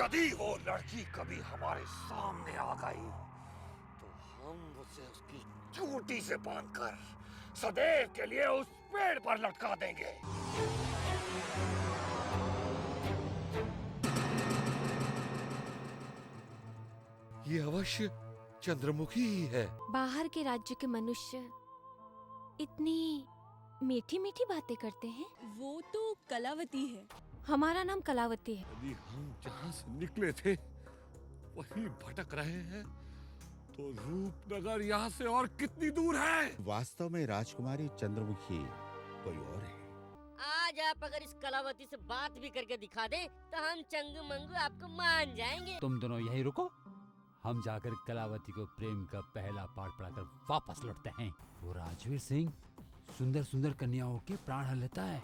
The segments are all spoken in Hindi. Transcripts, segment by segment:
यदि वो लड़की कभी हमारे सामने आ गई तो हम उसे उसकी चोटी से बांधकर सदैव के लिए उस पेड़ पर लटका देंगे। ये अवश्य चंद्रमुखी ही है। बाहर के राज्य के मनुष्य इतनी मीठी मीठी बातें करते हैं। वो तो कलावती है। हमारा नाम कलावती है। यदि हम जहाँ से निकले थे वहीं भटक रहे हैं तो रूपनगर यहाँ से और कितनी दूर है? वास्तव में राजकुमारी चंद्रमुखी कोई और है। आज आप अगर इस कलावती से बात भी करके दिखा दे तो हम चंगू मंगू आपको मान जाएंगे। तुम दोनों यहीं रुको, हम जाकर कलावती को प्रेम का पहला पाठ पढ़ाकर वापस लौटते हैं। वो राजवीर सिंह सुंदर सुंदर कन्याओं के प्राण हर लेता है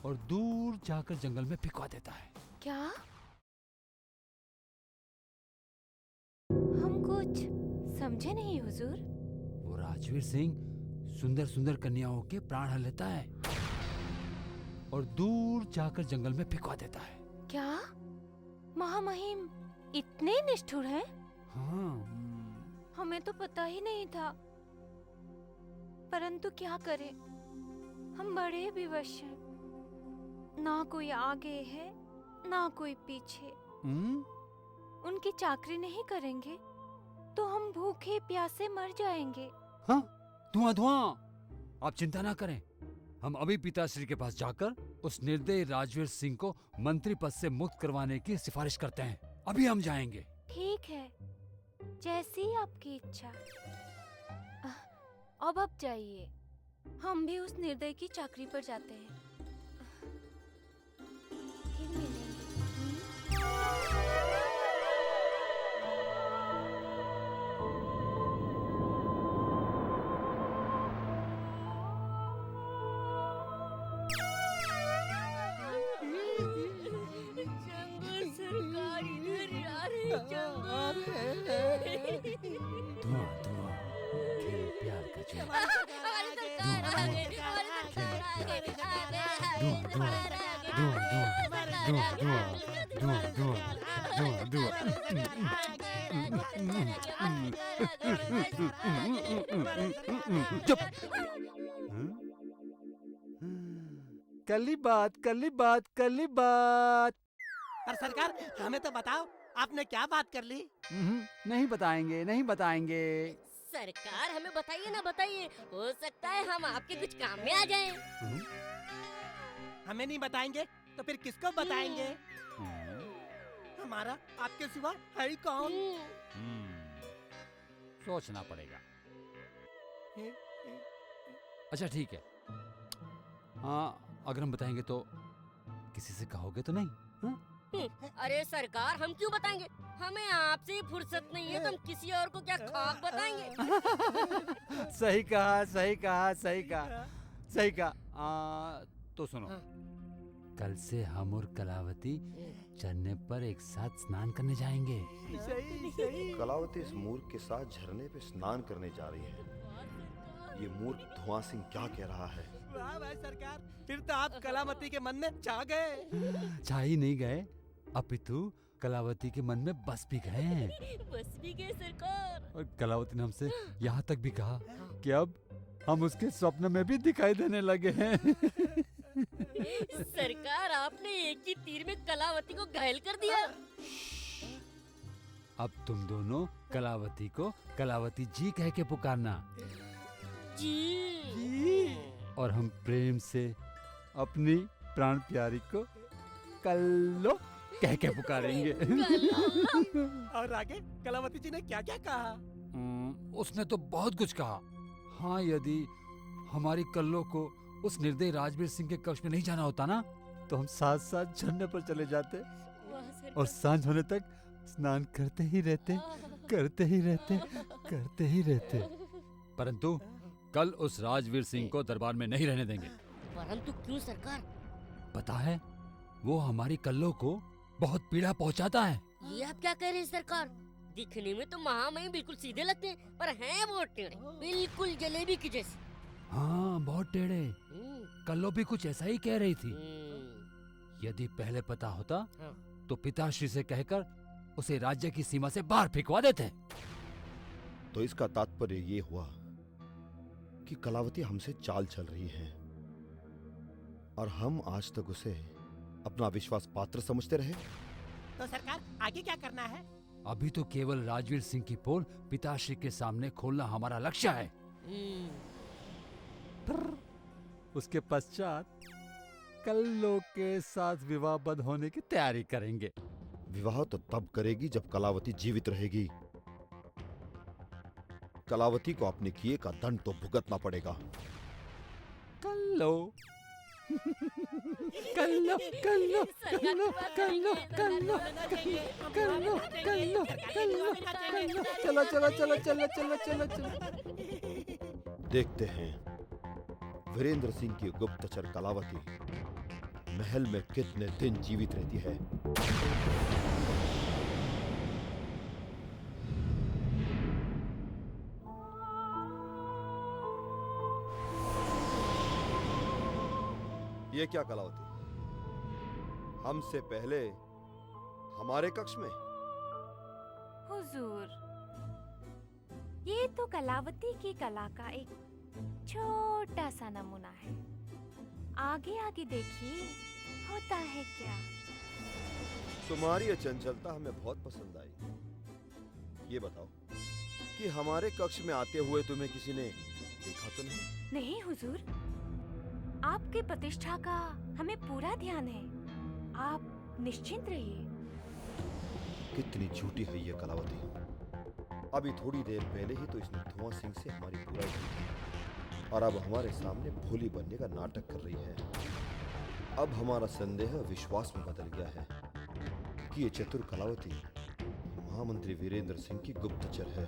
और दूर जाकर जंगल में फिकवा देता है। क्या? हम कुछ समझे नहीं हुजूर। वो राजवीर सिंह सुंदर सुंदर कन्याओं के प्राण हर लेता है और दूर जाकर जंगल में फिकवा देता है। क्या महामहिम इतने निष्ठुर हैं? हाँ। हमें तो पता ही नहीं था, परंतु क्या करें, हम बड़े विवश हैं। ना कोई आगे है ना कोई पीछे। उनकी चाकरी नहीं करेंगे तो हम भूखे प्यासे मर जाएंगे। हाँ, धुआं धुआं। आप चिंता ना करें, हम अभी पिताश्री के पास जाकर उस निर्दयी राजवीर सिंह को मंत्री पद से मुक्त करवाने की सिफारिश करते हैं। अभी हम जाएंगे। ठीक है, जैसी आपकी इच्छा। अब आप जाइए, हम भी उस निर्दयी की चाकरी पर जाते हैं। फिर मिलेंगे। चंगू सरकार इधर आ रही। धुआं धुआं, खेल प्यार का जोर। हमारी सरकार आ गई, हमारी सरकार आ गई, धुआं धुआं, धुआं धुआं, धुआं धुआं। चुप। कली बात, कली बात, कली बात। पर सरकार हमें तो बताओ, आपने क्या बात कर ली? नहीं बताएंगे, नहीं बताएंगे। सरकार हमें बताइए ना बताइए, हो सकता है हम आपके कुछ काम में आ जाएं। हमें नहीं बताएंगे तो फिर किसको बताएंगे? हमारा आपके सिवा है ही कौन? सोचना पड़ेगा। अच्छा ठीक है, हाँ अगर हम बताएंगे तो किसी से कहोगे तो नहीं? अरे सरकार हम क्यों बताएंगे, हमें आपसे ही फुर्सत नहीं है तो हम किसी और को क्या खाक बताएंगे। सही कहा, सही कहा, सही कहा, सही कहा। तो सुनो, कल से हम और कलावती झरने पर एक साथ स्नान करने जाएंगे। सही सही। कलावती इस मूर्ख के साथ झरने पे स्नान करने जा रही है। ये मूर्ख धुआं सिंह क्या कह रहा है? वाह भाई सरकार, फिर तो आप कलावती के मन में छा गए। छा ही नहीं गए, अपितु कलावती के मन में बस भी गए। बस भी गए सरकार। और कलावती ने हमसे यहाँ तक भी कहा कि अब हम उसके स्वप्न में भी दिखाई देने लगे हैं। सरकार आपने एक ही तीर में कलावती को घायल कर दिया। अब तुम दोनों कलावती को कलावती जी कह के पुकारना। जी। और हम प्रेम से अपनी प्राण प्यारी को कल्लो कह के पुकारेंगे। और आगे कलावती जी ने क्या क्या कहा? उसने तो बहुत कुछ कहा। हाँ, यदि हमारी कल्लो को उस निर्दयी राजवीर सिंह के कक्ष में नहीं जाना होता ना, तो हम साथ साथ झरने पर चले जाते और सांझ होने तक स्नान करते ही रहते, करते ही रहते, करते ही रहते। परंतु कल उस राजवीर सिंह को दरबार में नहीं रहने देंगे। परंतु क्यों सरकार? पता है, वो हमारी कल्लो को बहुत पीड़ा पहुंचाता है। ये आप क्या कह रहे हैं सरकार? दिखने में तो महामहिम बिल्कुल सीधे लगते हैं, पर हैं वो टेढ़े, बिल्कुल जलेबी की जैसे। हाँ, बहुत टेढ़े। कल्लो भी कुछ ऐसा ही कह रही थी। यदि पहले पता होता तो पिताश्री से कहकर उसे राज्य की सीमा से बाहर फेंकवा देते। तो इसका तात्पर्य ये हुआ कि कलावती हमसे चाल चल रही है और हम आज तक उसे अपना विश्वास पात्र समझते रहे। तो सरकार आगे क्या करना है? अभी तो केवल राजवीर सिंह की पोल पिताश्री के सामने खोलना हमारा लक्ष्य है। उसके पश्चात कल्लो के साथ विवाह बंद होने की तैयारी करेंगे। विवाह तो तब करेगी जब कलावती जीवित रहेगी। कलावती को अपने किए का दंड तो भुगतना पड़ेगा। कल्लो कल्लो कल्लो कल्लो कल्लो कल्लो कल्लो कल्लो कल्लो कल्लो चलो चलो चलो चलो चलो चलो चलो। देखते हैं वीरेंद्र सिंह की गुप्तचर कलावती महल में कितने दिन जीवित रहती है। ये क्या कलावती, हमसे पहले हमारे कक्ष में? हुजूर, ये तो कलावती की कला का एक छोटा सा नमूना है। आगे आगे देखिए होता है क्या। तुम्हारी ये चंचलता हमें बहुत पसंद आई। ये बताओ कि हमारे कक्ष में आते हुए तुम्हें किसी ने देखा तो नहीं? नहीं हुजूर, आपकी प्रतिष्ठा का हमें पूरा ध्यान है। आप निश्चिंत रहिए। कितनी झूठी है ये कलावती। अभी थोड़ी देर पहले ही तो इसने धुआं सिंह से हमारी बुराई की और अब हमारे सामने भोली बनने का नाटक कर रही है। अब हमारा संदेह विश्वास में बदल गया है कि ये चतुर कलावती महामंत्री वीरेंद्र सिंह की गुप्तचर है।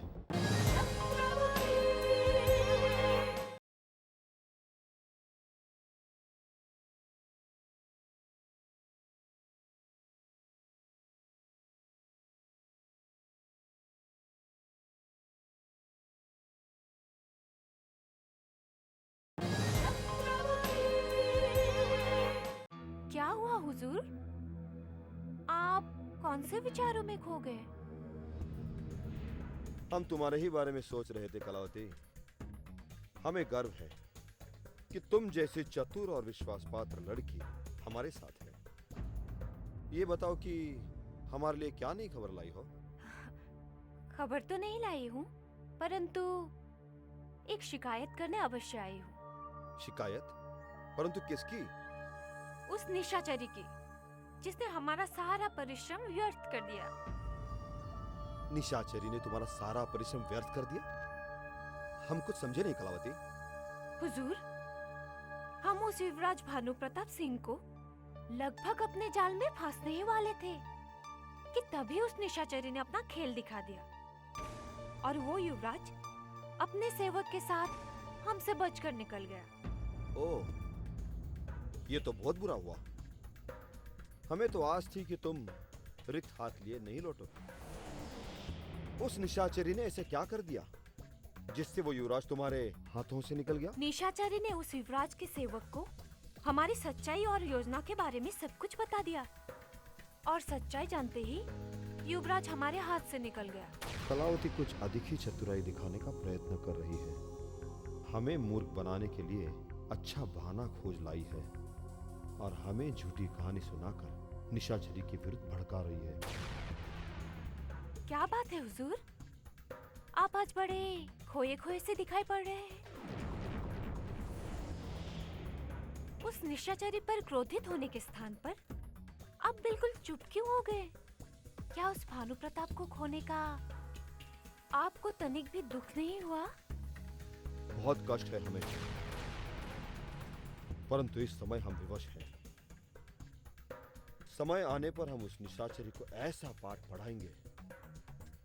क्या हुआ हुजूर? आप कौन से विचारों में खो गए? हम तुम्हारे ही बारे में सोच रहे थे कलावती। हमें गर्व है कि तुम जैसी चतुर और विश्वासपात्र लड़की हमारे साथ है। ये बताओ कि हमारे लिए क्या नई खबर लाई हो? खबर तो नहीं लाई हूँ, परंतु एक शिकायत करने अवश्य आई हूँ। शिकायत? परंतु किसकी? उस निशाचरी की, जिसने हमारा सारा परिश्रम व्यर्थ कर दिया। निशाचरी ने तुम्हारा सारा परिश्रम व्यर्थ कर दिया? हम कुछ समझे नहीं कलावती। हुजूर, हम उस युवराज भानु प्रताप सिंह को लगभग अपने जाल में फंसने ही वाले थे कि तभी उस निशाचरी ने अपना खेल दिखा दिया और वो युवराज अपने सेवक के साथ हमसे बचकर निकल गया। ओह, ये तो बहुत बुरा हुआ। हमें तो आस थी कि तुम रिक्त हाथ लिए नहीं लौटोगे। उस निशाचरी ने ऐसे क्या कर दिया जिससे वो युवराज तुम्हारे हाथों से निकल गया? निशाचरी ने उस युवराज के सेवक को हमारी सच्चाई और योजना के बारे में सब कुछ बता दिया और सच्चाई जानते ही युवराज हमारे हाथ से निकल गया। कलावती कुछ अधिक ही चतुराई दिखाने का प्रयत्न कर रही है। हमें मूर्ख बनाने के लिए अच्छा बहाना खोज लाई है और हमें झूठी कहानी सुनाकर निशाचरी के विरुद्ध भड़का रही है। क्या बात है हुजूर? आप आज बड़े खोए खोए से दिखाई पड़ रहे हैं। उस निशाचरी पर क्रोधित होने के स्थान पर आप बिल्कुल चुप क्यों हो गए? क्या उस भानु प्रताप को खोने का आपको तनिक भी दुख नहीं हुआ? बहुत कष्ट है हमें, परंतु इस समय हम विवश हैं। समय आने पर हम उस निशाचरी को ऐसा पाठ पढ़ाएंगे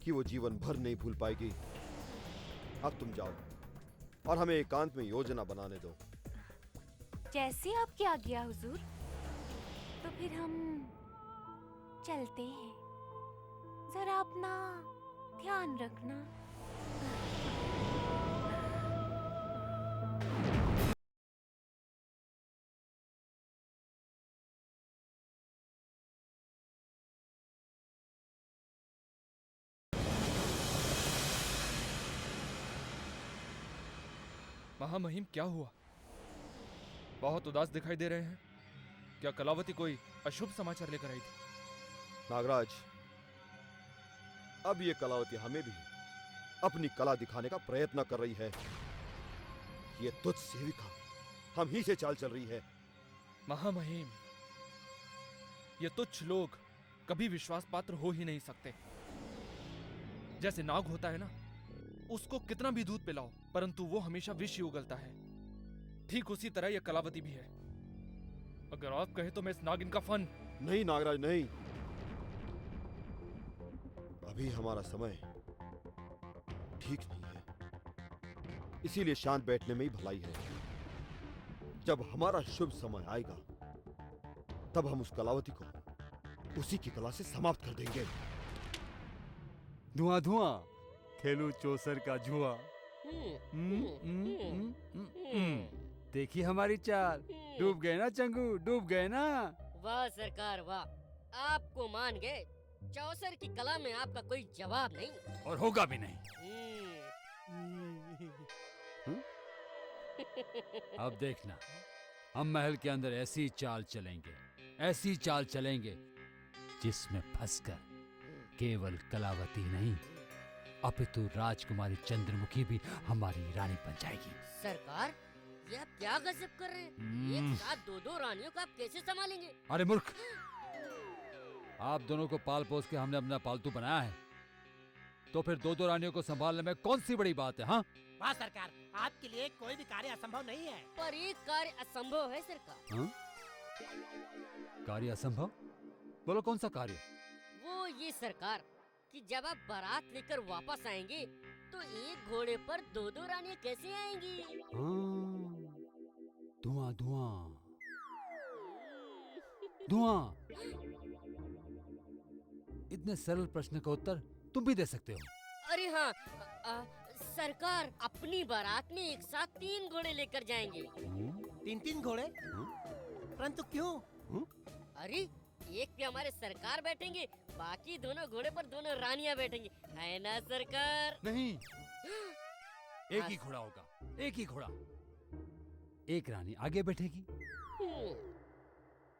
कि वो जीवन भर नहीं भूल पाएगी। अब तुम जाओ और हमें एकांत में योजना बनाने दो। जैसे आपकी आज्ञा हुजूर। तो फिर हम चलते हैं। जरा अपना ध्यान रखना। महामहिम क्या हुआ? बहुत उदास दिखाई दे रहे हैं। क्या कलावती कोई अशुभ समाचार लेकर आई थी? नागराज, अब ये कलावती हमें भी अपनी कला दिखाने का प्रयत्न कर रही है। ये तुझ सेविका हम ही से चाल चल रही है। महामहिम, ये तुच्छ लोग कभी विश्वास पात्र हो ही नहीं सकते। जैसे नाग होता है ना, उसको कितना भी दूध पिलाओ परंतु वो हमेशा विष ही उगलता है, ठीक उसी तरह ये कलावती भी है। अगर आप कहे तो मैं इस नागिन का फन। नहीं नागराज, नहीं। अभी हमारा समय ठीक नहीं है, इसीलिए शांत बैठने में ही भलाई है। जब हमारा शुभ समय आएगा तब हम उस कलावती को उसी की कला से समाप्त कर देंगे। धुआं धुआं खेलू चौसर का जुआ। देखिए हमारी चाल, डूब गए ना चंगू, डूब गए ना। वाह सरकार वाह, आपको मान गए। चौसर की कला में आपका कोई जवाब नहीं, और होगा भी नहीं। अब देखना, हम महल के अंदर ऐसी चाल चलेंगे, ऐसी चाल चलेंगे जिसमें फंसकर केवल कलावती नहीं अपितु राजकुमारी चंद्रमुखी भी हमारी रानी बन जाएगी। सरकार, ये आप क्या गजब कर रहे हैं? एक साथ दो दो रानियों को आप कैसे संभालेंगे? अरे मूर्ख, आप दोनों को पाल पोस के हमने अपना पालतू बनाया है, तो फिर दो दो रानियों को संभालने में कौन सी बड़ी बात है? हाँ वाह सरकार, आपके लिए कोई भी कार्य असंभव नहीं है। पर एक कार्य असंभव है सरकार। हाँ? कार्य असंभव? बोलो कौन सा कार्य? वो ये सरकार कि जब आप बारात लेकर वापस आएंगे तो एक घोड़े पर दो दो रानियां कैसे आएंगी? धुआं धुआं धुआं। इतने सरल प्रश्न का उत्तर तुम भी दे सकते हो। अरे हाँ, सरकार अपनी बारात में एक साथ 3 घोड़े लेकर जाएंगे। 3-3 घोड़े? परंतु क्यों? अरे एक पे हमारे सरकार बैठेंगे, बाकी दोनों घोड़े पर दोनों रानियां बैठेंगी, है ना सरकार? नहीं, एक ही घोड़ा होगा, एक ही घोड़ा। एक रानी आगे बैठेगी,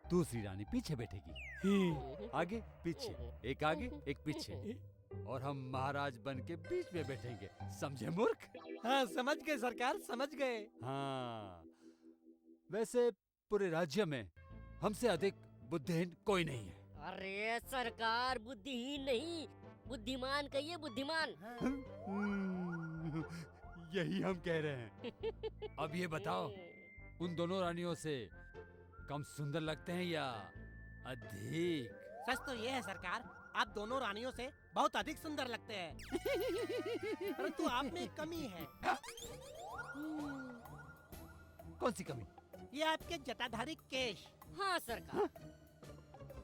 दूसरी रानी पीछे बैठेगी। आगे पीछे, एक आगे एक पीछे, और हम महाराज बन के बीच में बैठेंगे। समझे मूर्ख? हाँ समझ गए सरकार, समझ गए। हाँ, वैसे पूरे राज्य में हमसे अधिक बुद्धिहीन कोई नहीं है। अरे सरकार, बुद्धिहीन नहीं, बुद्धिमान कहिए, बुद्धिमान। यही हम कह रहे हैं। अब ये बताओ, उन दोनों रानियों से कम सुंदर लगते हैं या अधिक? सच तो ये है सरकार, आप दोनों रानियों से बहुत अधिक सुंदर लगते हैं। परंतु आप में एक कमी है। कौन सी कमी? ये आपके जटाधारी केश। हाँ सरकार,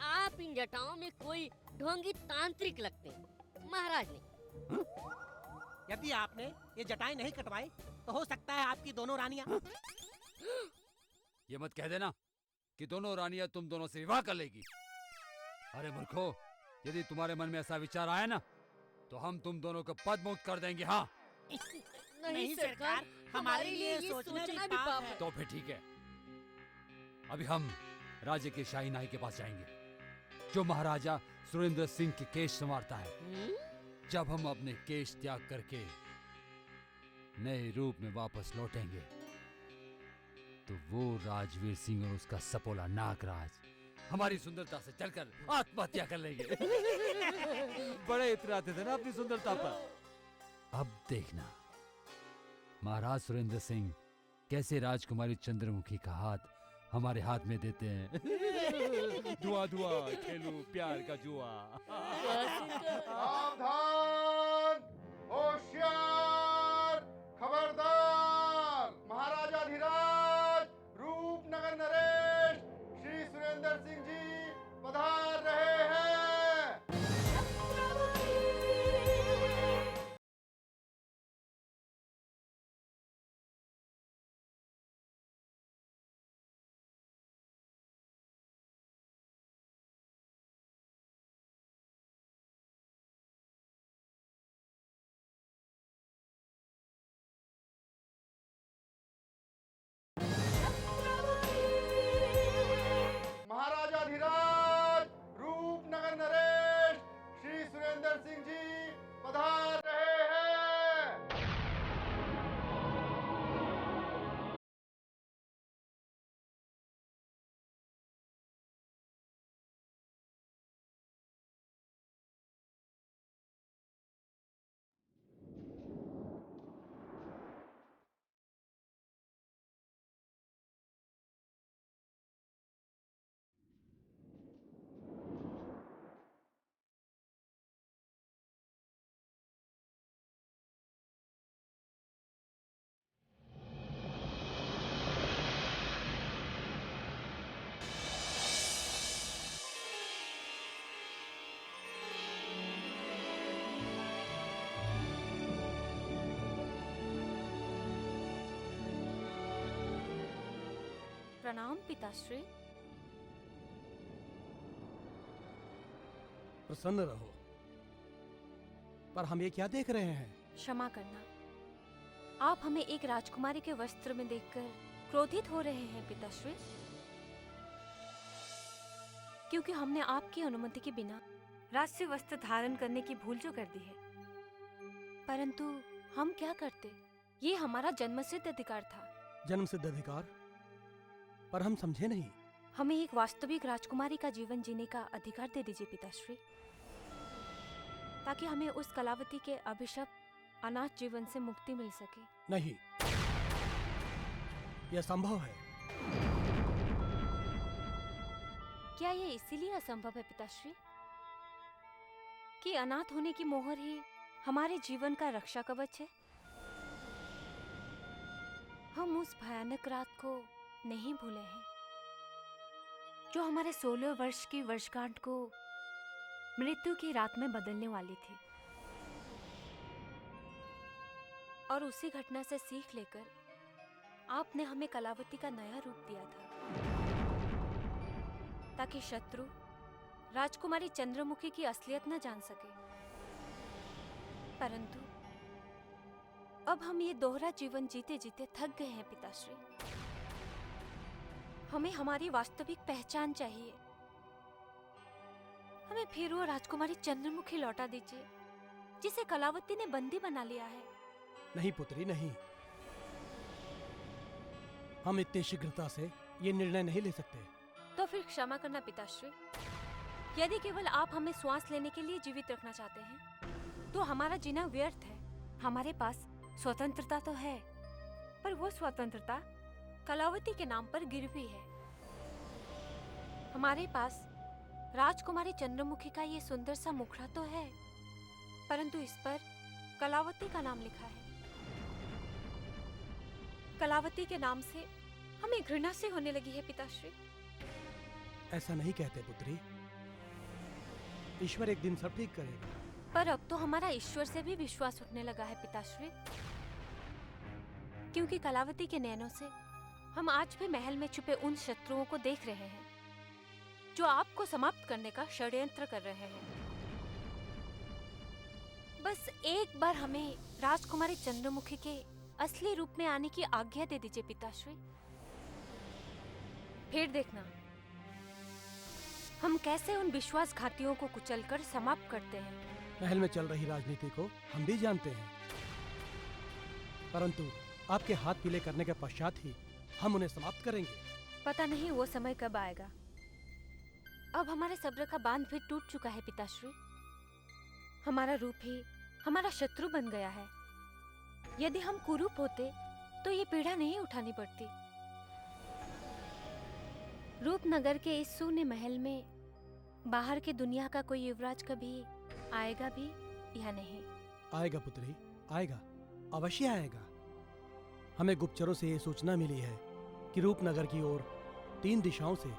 आप इन जटाओं में कोई ढोंगी तांत्रिक लगते हैं, महाराज नहीं। यदि आपने ये जटाएं नहीं कटवाई तो हो सकता है आपकी दोनों रानियां। ये मत कह देना कि दोनों रानियां तुम दोनों से विवाह कर लेगी। अरे मूर्खो, यदि तुम्हारे मन में ऐसा विचार आया ना तो हम तुम दोनों को पद मुक्त कर देंगे। हाँ नहीं सरकार, हमारे लिए ये सोचना भी पाप है। तो फिर ठीक है, अभी हम राज्य के शाही नाई के पास जाएंगे, जो महाराजा सुरेंद्र सिंह के केश संवारता है। जब हम अपने केश त्याग करके नए रूप में वापस लौटेंगे तो वो राजवीर सिंह और उसका सपोला नागराज हमारी सुंदरता से चलकर आत्महत्या कर लेंगे। बड़े इतराते थे ना अपनी सुंदरता पर। अब देखना महाराज सुरेंद्र सिंह कैसे राजकुमारी चंद्रमुखी का हाथ हमारे हाथ में देते हैं। धुआं धुआं खेलू प्यार का जुआ। सावधान, होशियार, खबरदार। महाराजा धीराज, रूपनगर नरेश, श्री सुरेंद्र सिंह जी पधार रहे प्रणाम पिताश्री। प्रसन्न रहो। पर हम ये क्या देख रहे हैं? क्षमा करना, आप हमें एक राजकुमारी के वस्त्र में देखकर क्रोधित हो रहे हैं पिताश्री, क्योंकि हमने आपकी अनुमति के बिना राजसी वस्त्र धारण करने की भूल जो कर दी है। परंतु हम क्या करते, ये हमारा जन्मसिद्ध अधिकार था। जन्मसिद्ध अधिकार? पर हम समझे नहीं। हमें एक वास्तविक राजकुमारी का जीवन जीने का अधिकार दे दीजिए पिताश्री, ताकि हमें उस कलावती के अभिशप्त अनाथ जीवन से मुक्ति मिल सके। नहीं, यह संभव है। क्या ये इसीलिए असंभव है पिताश्री कि अनाथ होने की मोहर ही हमारे जीवन का रक्षा कवच है? हम उस भयानक रात को नहीं भूले हैं जो हमारे 16 वर्ष की वर्षगांठ को मृत्यु की रात में बदलने वाली थी। और उसी घटना से सीख लेकर आपने हमें कलावती का नया रूप दिया था, ताकि शत्रु राजकुमारी चंद्रमुखी की असलियत न जान सके। परंतु अब हम ये दोहरा जीवन जीते जीते थक गए हैं पिताश्री। हमें हमारी वास्तविक पहचान चाहिए। हमें फिर वो राजकुमारी चंद्रमुखी लौटा दीजिए जिसे कलावती ने बंदी बना लिया है। नहीं पुत्री, नहीं। हम इतनी शीघ्रता से ये निर्णय नहीं ले सकते। तो फिर क्षमा करना पिताश्री, यदि केवल आप हमें श्वास लेने के लिए जीवित रखना चाहते हैं तो हमारा जीना व्यर्थ है। हमारे पास स्वतंत्रता तो है, पर वो स्वतंत्रता कलावती के नाम पर गिरवी है। हमारे पास राजकुमारी चंद्रमुखी का ये सुंदर सा मुखड़ा तो है, परंतु इस पर कलावती का नाम लिखा है। कलावती के नाम से हमें घृणा से होने लगी है पिताश्री। ऐसा नहीं कहते पुत्री। ईश्वर एक दिन सब ठीक करेगा। पर अब तो हमारा ईश्वर से भी विश्वास उठने लगा है पिताश्री, क्योंकि कलावती के नैनों से हम आज भी महल में छुपे उन शत्रुओं को देख रहे हैं जो आपको समाप्त करने का षड्यंत्र कर रहे हैं। बस एक बार हमें राजकुमारी चंद्रमुखी के असली रूप में आने की आज्ञा दे दीजिए पिताश्री। फिर देखना हम कैसे उन विश्वासघातियों को कुचलकर समाप्त करते हैं। महल में चल रही राजनीति को हम भी जानते हैं, परंतु आपके हाथ पीले करने के पश्चात ही हम उन्हें समाप्त करेंगे। पता नहीं वो समय कब आएगा। अब हमारे सब्र का बांध भी टूट चुका है पिताश्री। हमारा रूप ही हमारा शत्रु बन गया है। यदि हम कुरूप होते तो ये पीड़ा नहीं उठानी पड़ती। रूपनगर के इस शून्य महल में बाहर की दुनिया का कोई युवराज कभी आएगा भी या नहीं? आएगा पुत्री, आएगा, अवश्य आएगा। हमें गुप्तचरों से ये सूचना मिली है कि रूपनगर की ओर 3 दिशाओं से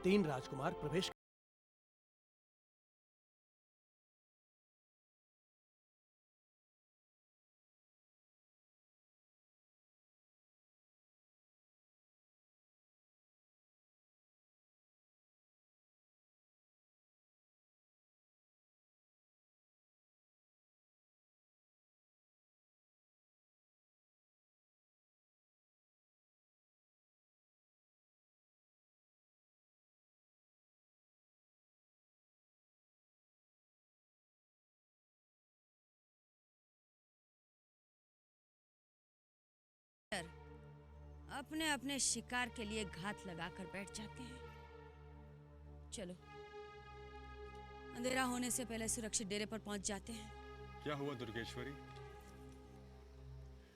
3 राजकुमार प्रवेश अपने अपने शिकार के लिए घात लगाकर बैठ जाते हैं। चलो, अंधेरा होने से पहले सुरक्षित डेरे पर पहुंच जाते हैं। क्या हुआ दुर्गेश्वरी?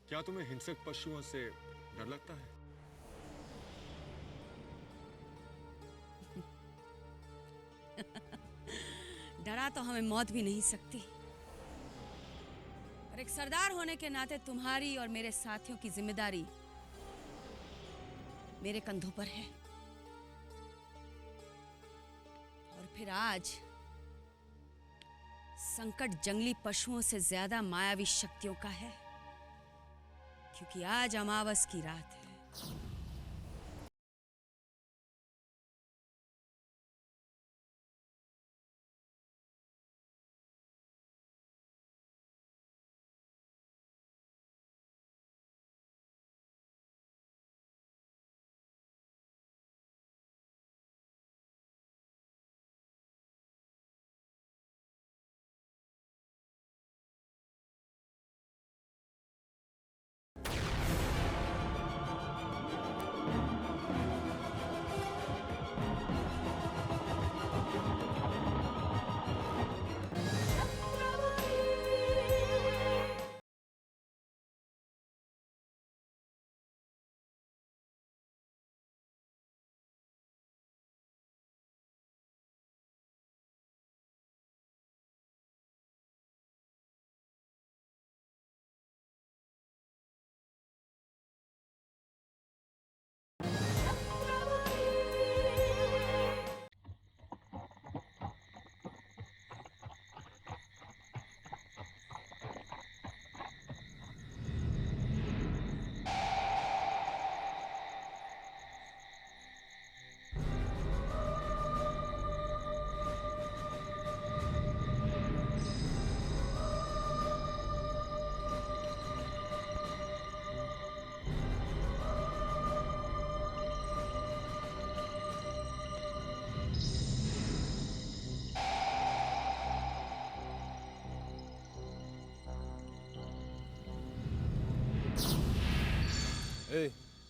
क्या तुम्हें हिंसक पशुओं से डर लगता है? डरा तो हमें मौत भी नहीं सकती, पर एक सरदार होने के नाते तुम्हारी और मेरे साथियों की जिम्मेदारी मेरे कंधों पर है। और फिर आज संकट जंगली पशुओं से ज्यादा मायावी शक्तियों का है, क्योंकि आज अमावस की रात है।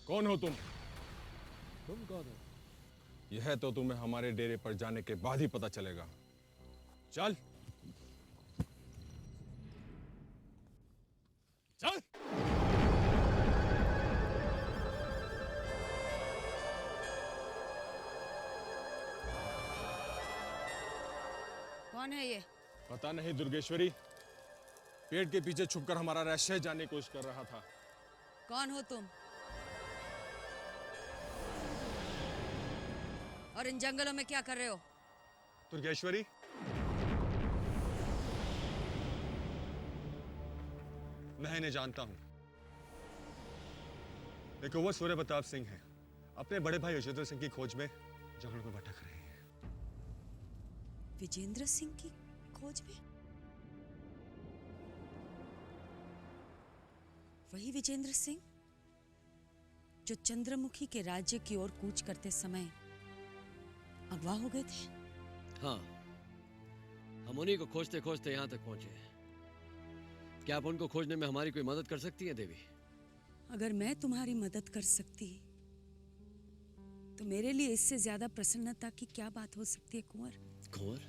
कौन हो तुम? तुम कौन हो? यह तो तुम्हें हमारे डेरे पर जाने के बाद ही पता चलेगा। चल चल। कौन है ये? पता नहीं दुर्गेश्वरी, पेड़ के पीछे छुपकर हमारा रहस्य जानने की कोशिश कर रहा था। कौन हो तुम? और इन जंगलों में क्या कर रहे हो? दुर्गेश्वरी, मैं इन्हें जानता हूं। एक वो सूर्य प्रताप सिंह है, अपने बड़े भाई विजेंद्र सिंह की खोज में जंगलों में भटक रहे हैं। विजेंद्र सिंह की खोज में? वही विजेंद्र सिंह जो चंद्रमुखी के राज्य की ओर कूच करते समय अगवा हो गए थे? हाँ, हम उन्हीं को खोजते खोजते यहाँ तक पहुंचे। क्या आप उनको खोजने में हमारी कोई मदद कर सकती हैं देवी? अगर मैं तुम्हारी मदद कर सकती तो मेरे लिए इससे ज्यादा प्रसन्नता की क्या बात हो सकती है कुंवर? कुंवर?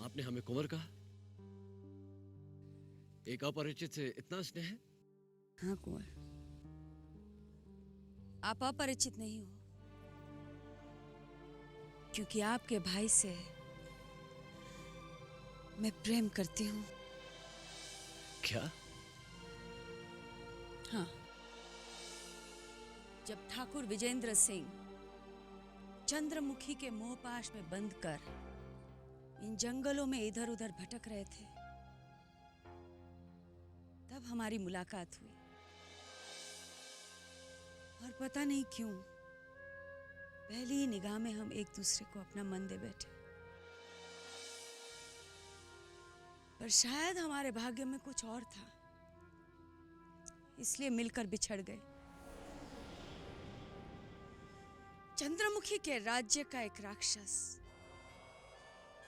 आपने हमें कुंवर कहा? एक अपरिचित से इतना स्नेह? हाँ कुंवर, आप अपरिचित नहीं हो, क्योंकि आपके भाई से मैं प्रेम करती हूँ। क्या? हाँ, जब ठाकुर विजेंद्र सिंह चंद्रमुखी के मोहपाश में बंद कर इन जंगलों में इधर उधर भटक रहे थे, तब हमारी मुलाकात हुई। और पता नहीं क्यों पहली ही निगाह में हम एक दूसरे को अपना मन दे बैठे। पर शायद हमारे भाग्य में कुछ और था, इसलिए मिलकर बिछड़ गए। चंद्रमुखी के राज्य का एक राक्षस,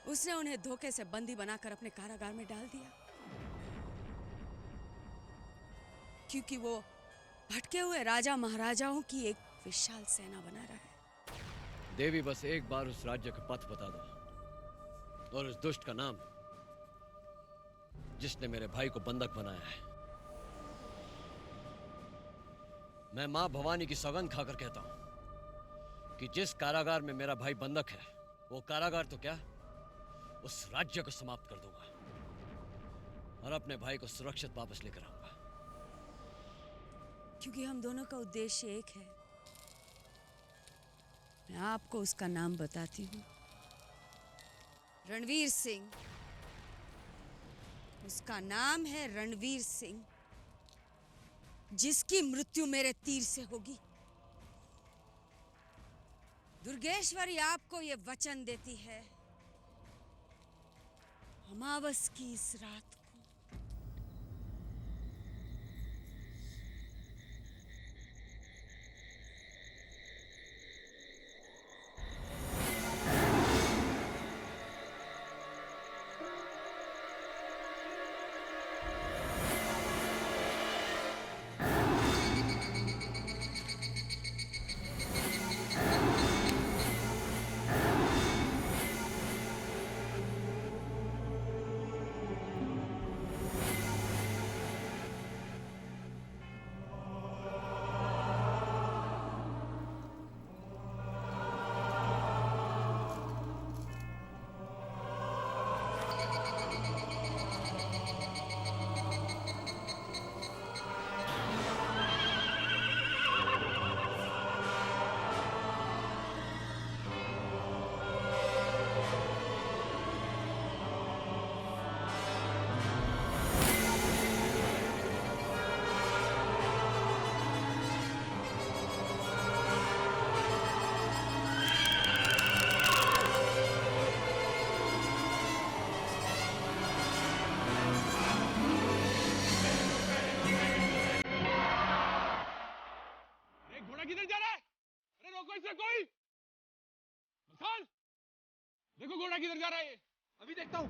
उसने उन्हें धोखे से बंदी बनाकर अपने कारागार में डाल दिया, क्योंकि वो भटके हुए राजा महाराजाओं की एक विशाल सेना बना रहा है। देवी, बस एक बार उस राज्य का पथ बता दो और उस दुष्ट का नाम जिसने मेरे भाई को बंधक बनाया है। मैं मां भवानी की सौगंध खाकर कहता हूं कि जिस कारागार में मेरा भाई बंधक है, वो कारागार तो क्या, उस राज्य को समाप्त कर दूंगा और अपने भाई को सुरक्षित वापस लेकर आऊंगा। क्योंकि हम दोनों का उद्देश्य एक है। मैं आपको उसका नाम बताती हूँ, रणवीर सिंह। उसका नाम है रणवीर सिंह, जिसकी मृत्यु मेरे तीर से होगी। दुर्गेश्वरी आपको ये वचन देती है, अमावस की इस रात को देखो घोड़ा किधर जा रहा है। अभी देखता हूँ।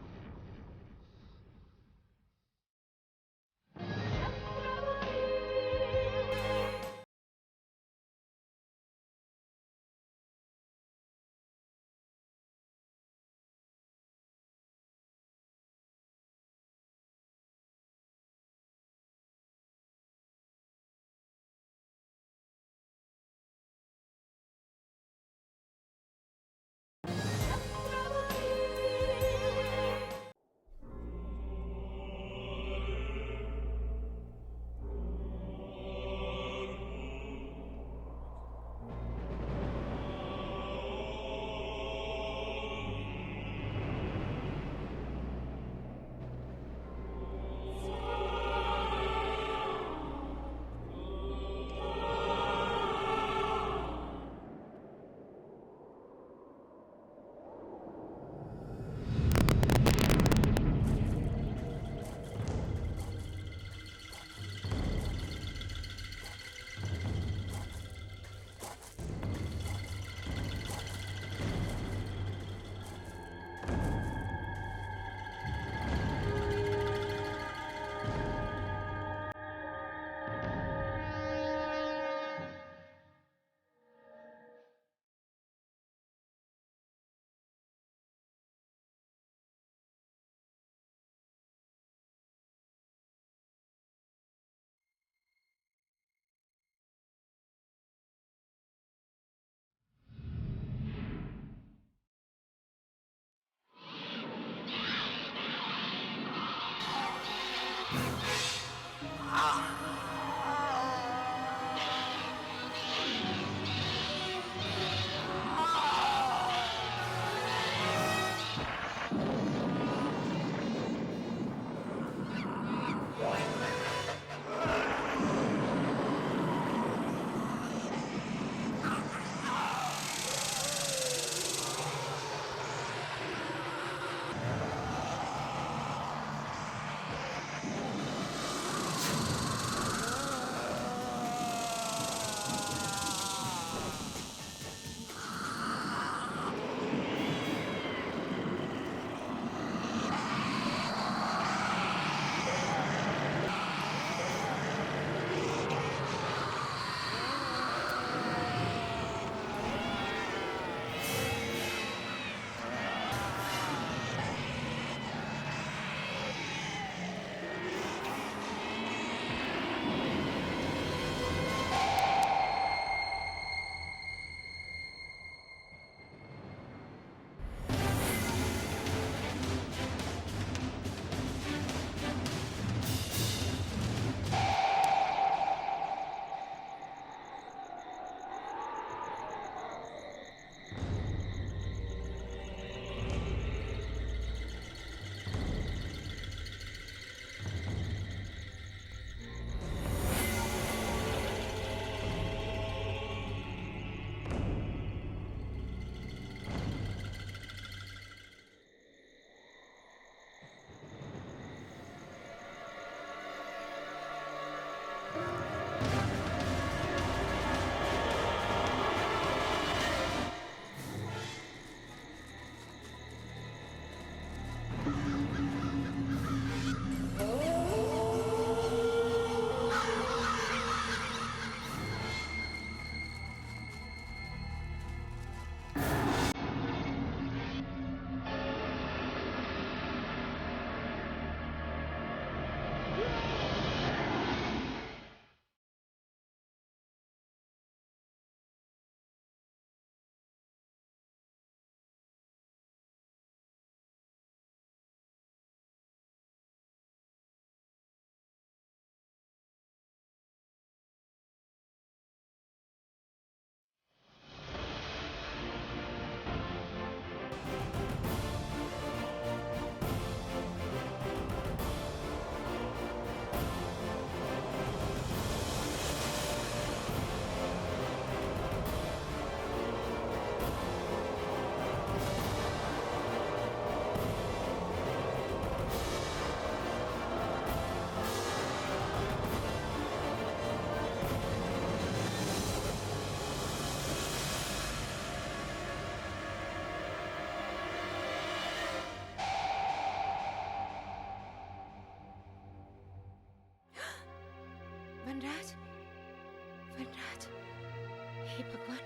वनराज, हे भगवान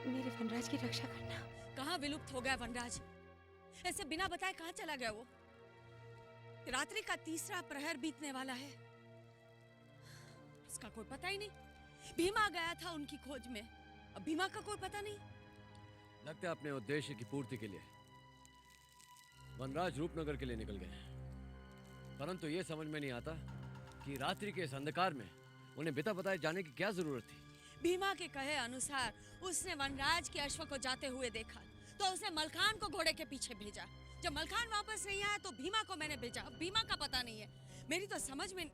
मेरे वनराज की रक्षा करना। कहाँ विलुप्त हो गया वनराज? ऐसे बिना बताए कहाँ चला गया वो? रात्रि का तीसरा प्रहर बीतने वाला है, इसका कोई पता ही नहीं। भीमा गया था उनकी खोज में, अब भीमा का कोई पता नहीं। लगता है अपने उद्देश्य की पूर्ति के लिए वनराज रूपनगर के लिए निकल गए, परंतु ये समझ में नहीं आता कि रात्रि के इस अंधकार में उन्हें बिता बताए जाने की क्या जरूरत थी। भीमा के कहे अनुसार उसने वनराज के अश्व को जाते हुए देखा, तो उसने मलखान को घोड़े के पीछे भेजा। जब मलखान वापस नहीं आया तो भीमा को मैंने भेजा। अब भीमा का पता नहीं है, मेरी तो समझ में।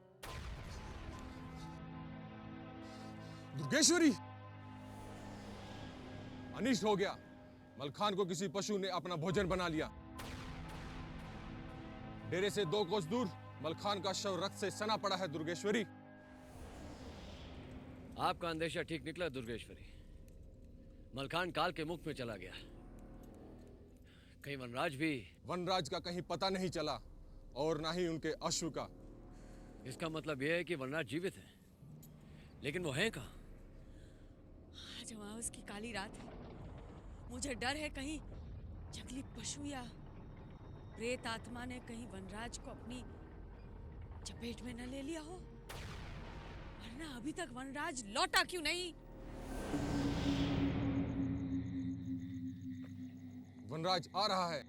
दुर्गेश्वरी, अनिष्ट हो गया। मलखान को किसी पशु ने अपना भोजन बना लिया। डेरे से 2 कोस दूर मलखान का शव रक्त से सना पड़ा है दुर्गेश्वरी। आपका अंदेशा ठीक निकला दुर्गेश्वरी। मलखान काल के मुख में चला गया। कहीं वनराज भी? वनराज का कहीं पता नहीं चला और ना ही उनके अश्व का। इसका मतलब यह है कि वनराज जीवित है, लेकिन वो है कहाँ? आज अमावस की काली रात है, मुझे डर है कहीं जंगली पशु या प्रेत आत्मा ने कहीं वनराज को अपनी चपेट में न ले लिया हो। वरना अभी तक वनराज लौटा क्यों नहीं? वनराज आ रहा है।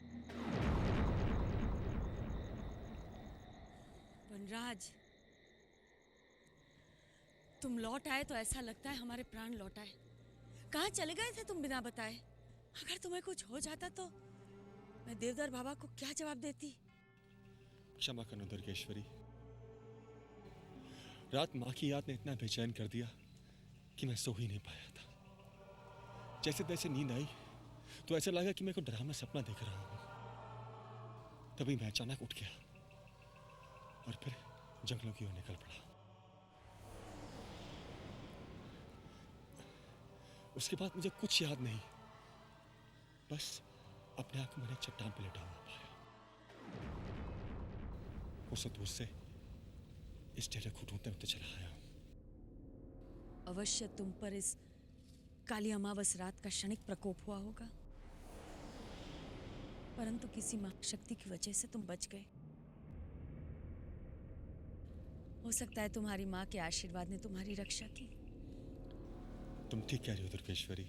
वनराज, तुम लौट आए तो ऐसा लगता है हमारे प्राण लौट आए। कहाँ चले गए थे तुम बिना बताए? अगर तुम्हें कुछ हो जाता तो मैं देवदार बाबा को क्या जवाब देती? क्षमा करना दुर्गेश्वरी, रात माँ की याद ने इतना बेचैन कर दिया कि मैं सो ही नहीं पाया था। जैसे तैसे नींद आई तो ऐसा लगा कि मैं कोई डरावना सपना देख रहा हूँ। तभी मैं अचानक उठ गया और फिर जंगलों की ओर निकल पड़ा। उसके बाद मुझे कुछ याद नहीं, बस अपने आप को मैंने चट्टान पर लेटा हुआ पाया। उस दूर से इस डेरे को ढूंढते चला आया। अवश्य तुम पर इस काली अमावस रात का क्षणिक प्रकोप हुआ होगा, परंतु किसी मां शक्ति की वजह से तुम बच गए। हो सकता है तुम्हारी मां के आशीर्वाद ने तुम्हारी रक्षा की। तुम ठीक कह रही हो दुर्गेश्वरी।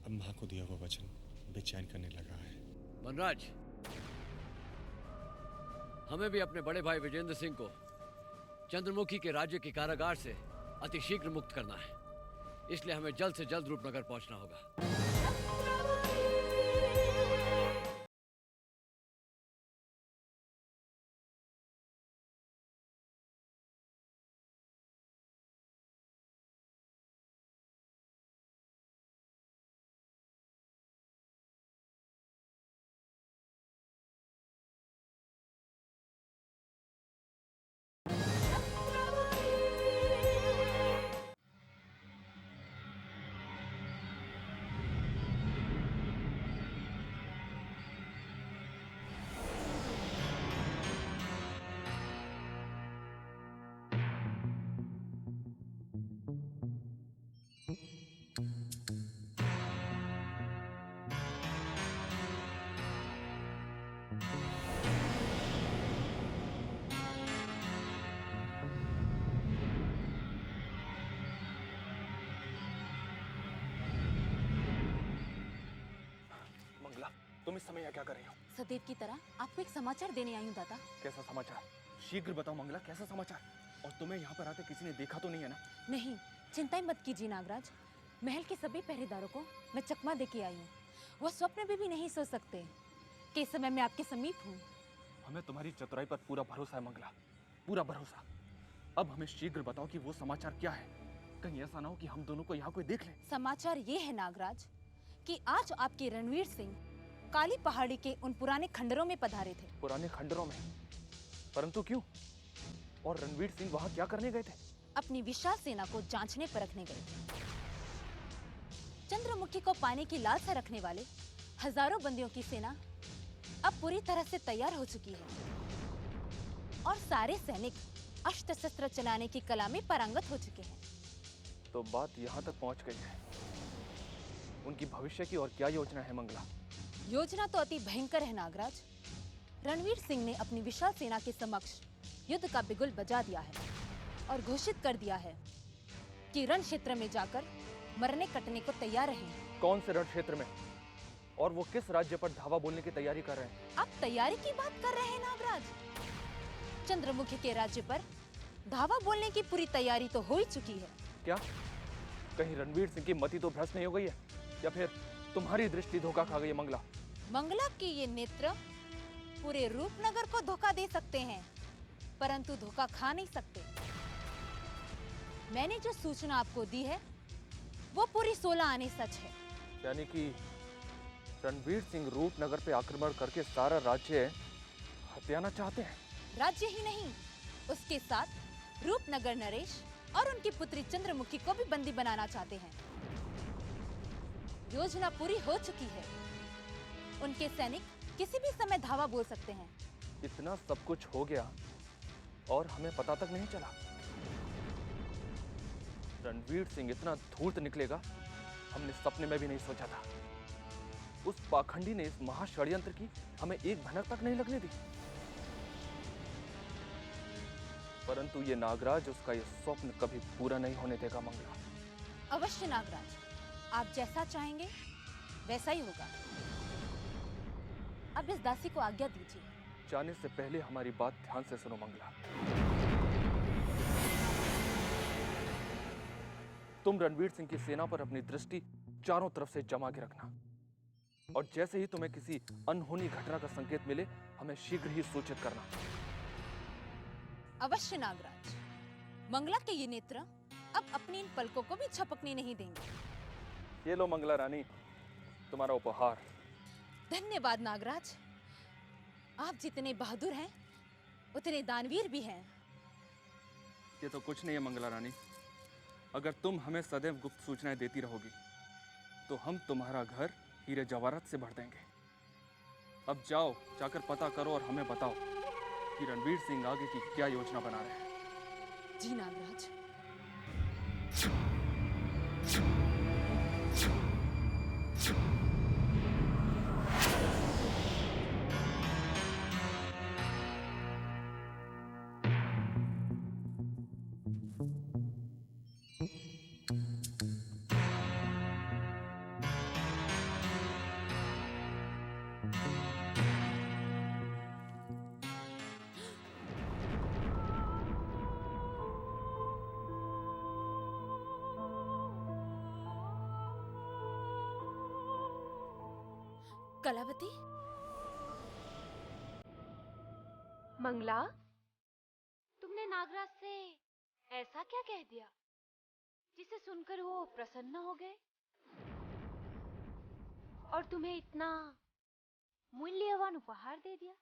अब मां को दिया हुआ वचन बेचैन करने लगा है। वनराज, हमें भी अपने बड़े भाई विजेंद्र सिंह को चंद्रमुखी के राज्य के कारागार से अतिशीघ्र मुक्त करना है, इसलिए हमें जल्द से जल्द रूपनगर पहुंचना होगा। तुम इस समय यहाँ क्या कर रही हो? सदैव की तरह आपको एक समाचार देने आई हूँ दादा। कैसा समाचार? शीघ्र बताओ मंगला, कैसा समाचार? और तुम्हें यहाँ पर आते किसी ने देखा तो नहीं है ना? नहीं, चिंता मत कीजिए नागराज। महल के सभी पहरेदारों को मैं चकमा दे के आई हूँ। वह स्वप्न में भी नहीं सोच सकते कि इस समय मैं आपके समीप हूँ। हमें तुम्हारी चतुराई पर पूरा भरोसा है मंगला, पूरा भरोसा। अब हमें शीघ्र बताओ कि वो समाचार क्या है। कहीं ऐसा ना हो कि हम दोनों को यहाँ कोई देख ले। समाचार ये है नागराज कि आज आपके रणवीर सिंह काली पहाड़ी के उन पुराने खंडरों में पधारे थे। पुराने खंडरों में? परंतु क्यों? और रणवीर सिंह वहाँ क्या करने गए थे? अपनी विशाल सेना को जांचने परखने गए थे। चंद्रमुखी को पाने की लालसा रखने वाले हजारों बंदियों की सेना अब पूरी तरह से तैयार हो चुकी है और सारे सैनिक अस्त्र शस्त्र चलाने की कला में पारंगत हो चुके हैं। तो बात यहाँ तक पहुँच गई है। उनकी भविष्य की और क्या योजना है मंगला? योजना तो अति भयंकर है नागराज। रणवीर सिंह ने अपनी विशाल सेना के समक्ष युद्ध का बिगुल बजा दिया है और घोषित कर दिया है कि रण क्षेत्र में जाकर मरने कटने को तैयार रहें। कौन से रण क्षेत्र में? और वो किस राज्य पर धावा बोलने की तैयारी कर रहे हैं? आप तैयारी की बात कर रहे हैं नागराज? चंद्रमुखी के राज्य पर धावा बोलने की पूरी तैयारी तो हो ही चुकी है। क्या कहीं रणवीर सिंह की मति तो भ्रष्ट नहीं हो गई है, या फिर तुम्हारी दृष्टि धोखा खा गई है मंगला? मंगला के ये नेत्र पूरे रूपनगर को धोखा दे सकते हैं, परंतु धोखा खा नहीं सकते। मैंने जो सूचना आपको दी है वो पूरी 16 आने सच है। यानी कि रणवीर सिंह रूपनगर पे आक्रमण करके सारा राज्य हथियाना चाहते हैं। राज्य ही नहीं, उसके साथ रूपनगर नरेश और उनकी पुत्री चंद्रमुखी को भी बंदी बनाना चाहते हैं। योजना पूरी हो चुकी है। उनके सैनिक किसी भी समय धावा बोल सकते हैं। इतना सब कुछ हो गया और हमें पता तक नहीं चला। रणवीर सिंह इतना धूर्त निकलेगा हमने सपने में भी नहीं सोचा था। उस पाखंडी ने इस महाषड्यंत्र की हमें एक भनक तक नहीं लगने दी। परंतु ये नागराज उसका ये स्वप्न कभी पूरा नहीं होने देगा मंगला। अवश्य नागराज, आप जैसा चाहेंगे वैसा ही होगा। अब इस दासी को आज्ञा दीजिए। जाने से पहले हमारी बात ध्यान से सुनो मंगला। तुम रणवीर सिंह की सेना पर अपनी दृष्टि चारों तरफ से जमा के रखना, और जैसे ही तुम्हें किसी अनहोनी घटना का संकेत मिले हमें शीघ्र ही सूचित करना। अवश्य नागराज। मंगला के ये नेत्र अब अपनी इन पलकों को भी झपकने नहीं देंगे। ये लो मंगला रानी, तुम्हारा उपहार। धन्यवाद नागराज। आप जितने बहादुर हैं उतने दानवीर भी हैं। ये तो कुछ नहीं है मंगला रानी। अगर तुम हमें सदैव गुप्त सूचनाएं देती रहोगी तो हम तुम्हारा घर हीरे जवाहरात से भर देंगे। अब जाओ, जाकर पता करो और हमें बताओ कि रणवीर सिंह आगे की क्या योजना बना रहे हैं। जी नागराज। कलावती। मंगला, तुमने नागराज से ऐसा क्या कह दिया जिसे सुनकर वो प्रसन्न हो गए और तुम्हें इतना मूल्यवान उपहार दे दिया?